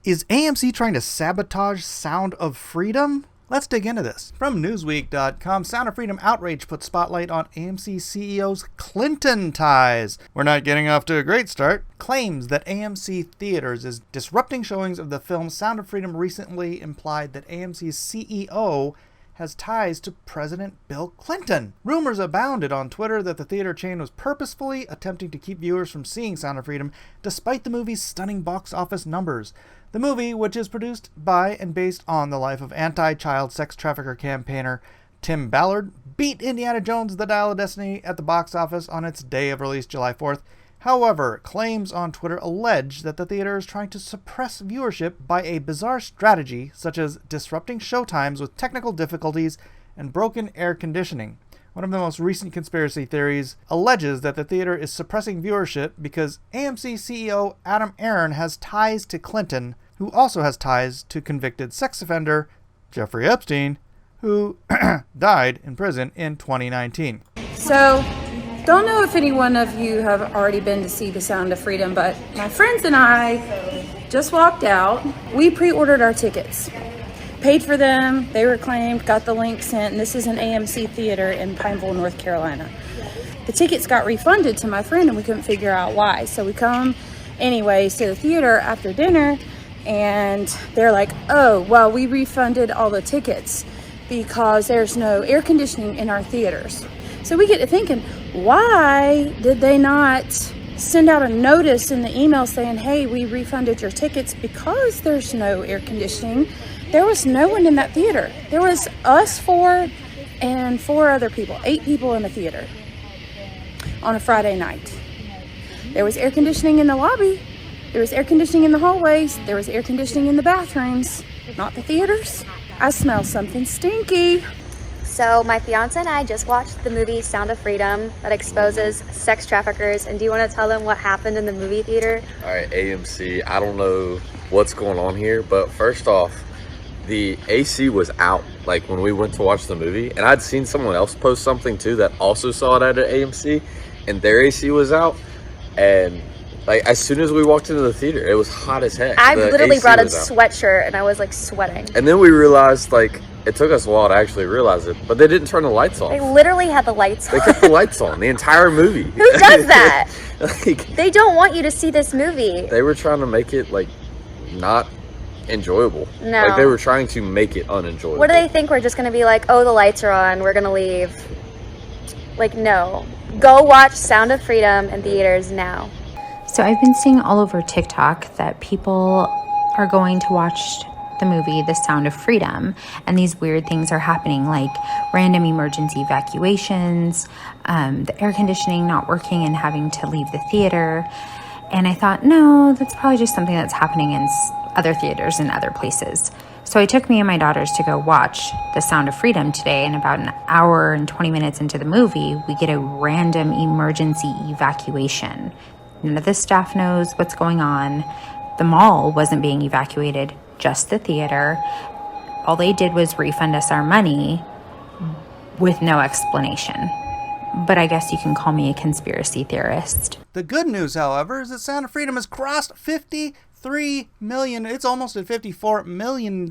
Is AMC trying to sabotage Sound of Freedom? Let's dig into this. From Newsweek.com, Sound of Freedom outrage puts spotlight on AMC CEO's Clinton ties. We're not getting off to a great start. Claims that AMC Theaters is disrupting showings of the film Sound of Freedom recently implied that AMC's CEO has ties to President Bill Clinton. Rumors abounded on Twitter that the theater chain was purposefully attempting to keep viewers from seeing Sound of Freedom despite the movie's stunning box office numbers. The movie, which is produced by and based on the life of anti-child sex trafficker campaigner Tim Ballard, beat Indiana Jones: The Dial of Destiny at the box office on its day of release, July 4th. However, claims on Twitter allege that the theater is trying to suppress viewership by a bizarre strategy such as disrupting showtimes with technical difficulties and broken air conditioning. One of the most recent conspiracy theories alleges that the theater is suppressing viewership because AMC CEO Adam Aron has ties to Clinton, who also has ties to convicted sex offender Jeffrey Epstein, who died in prison in 2019. So, don't know if any one of you have already been to see The Sound of Freedom, but my friends and I just walked out. We pre-ordered our tickets. Paid for them, they were claimed, got the link sent, and this is an AMC theater in Pineville, North Carolina. The tickets got refunded to my friend and we couldn't figure out why. So we come anyways to the theater after dinner and they're like, oh, well, we refunded all the tickets because there's no air conditioning in our theaters. So we get to thinking, why did they not send out a notice in the email saying, hey, we refunded your tickets because there's no air conditioning? There was no one in that theater. There was us four and four other people, 8 people in the theater on a Friday night. There was air conditioning in the lobby. There was air conditioning in the hallways. There was air conditioning in the bathrooms, not the theaters. I smell something stinky. So my fiance and I just watched the movie Sound of Freedom that exposes sex traffickers. And do you want to tell them what happened in the movie theater? All right, AMC, I don't know what's going on here, but first off, the AC was out like when we went to watch the movie, and I'd seen someone else post something too that also saw it at an AMC, and their AC was out. And like as soon as we walked into the theater, it was hot as heck. I literally AC brought a was out. sweatshirt and I was like sweating. And then we realized, like, it took us a while to actually realize it, but they didn't turn the lights off. They literally had the lights on. They kept the lights on the entire movie. Who does that? Like, They don't want you to see this movie. they were trying to make it like not enjoyable. No. Like they were trying to make it unenjoyable. What do they think? We're just going to be like, oh, the lights are on, we're going to leave. Like, no. Go watch Sound of Freedom in theaters now. So I've been seeing all over TikTok that people are going to watch the movie The Sound of Freedom, and these weird things are happening, like random emergency evacuations, the air conditioning not working and having to leave the theater. And I thought, no, that's probably just something that's happening in other theaters and other places. So I took me and my daughters to go watch The Sound of Freedom today, and about an hour and 20 minutes into the movie, we get a random emergency evacuation. None of the staff knows what's going on. The mall wasn't being evacuated, just the theater. All they did was refund us our money with no explanation. But I guess you can call me a conspiracy theorist. The good news, however, is that Sound of Freedom has crossed $53 million. It's almost at $54 million.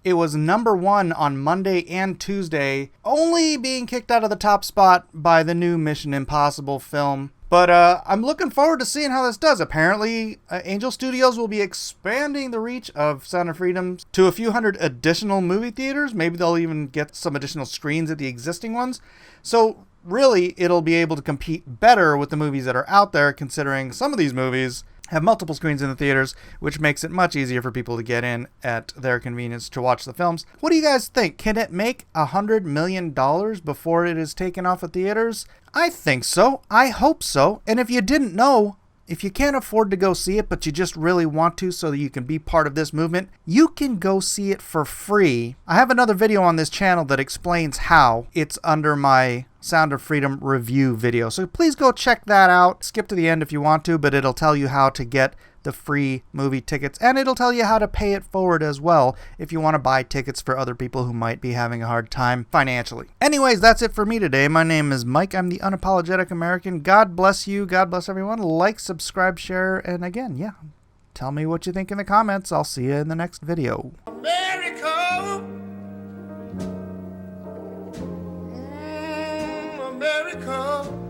It was number 1 on Monday and Tuesday, only being kicked out of the top spot by the new Mission Impossible film. But I'm looking forward to seeing how this does. Apparently, Angel Studios will be expanding the reach of Sound of Freedom to a few hundred additional movie theaters. Maybe they'll even get some additional screens at the existing ones. So really, it'll be able to compete better with the movies that are out there, considering some of these movies have multiple screens in the theaters, which makes it much easier for people to get in at their convenience to watch the films. What do you guys think? Can it make $100 million before it is taken off of theaters? I think so. I hope so. And if you didn't know, if you can't afford to go see it, but you just really want to so that you can be part of this movement, you can go see it for free. I have another video on this channel that explains how. It's under my Sound of Freedom review video. So please go check that out. Skip to the end if you want to, but it'll tell you how to get the free movie tickets, and it'll tell you how to pay it forward as well if you want to buy tickets for other people who might be having a hard time financially. Anyways, that's it for me today. My name is Mike. I'm the Unapologetic American. God bless you. God bless everyone. Like, subscribe, share, and again, yeah, Tell me what you think in the comments. I'll see you in the next video. America. America.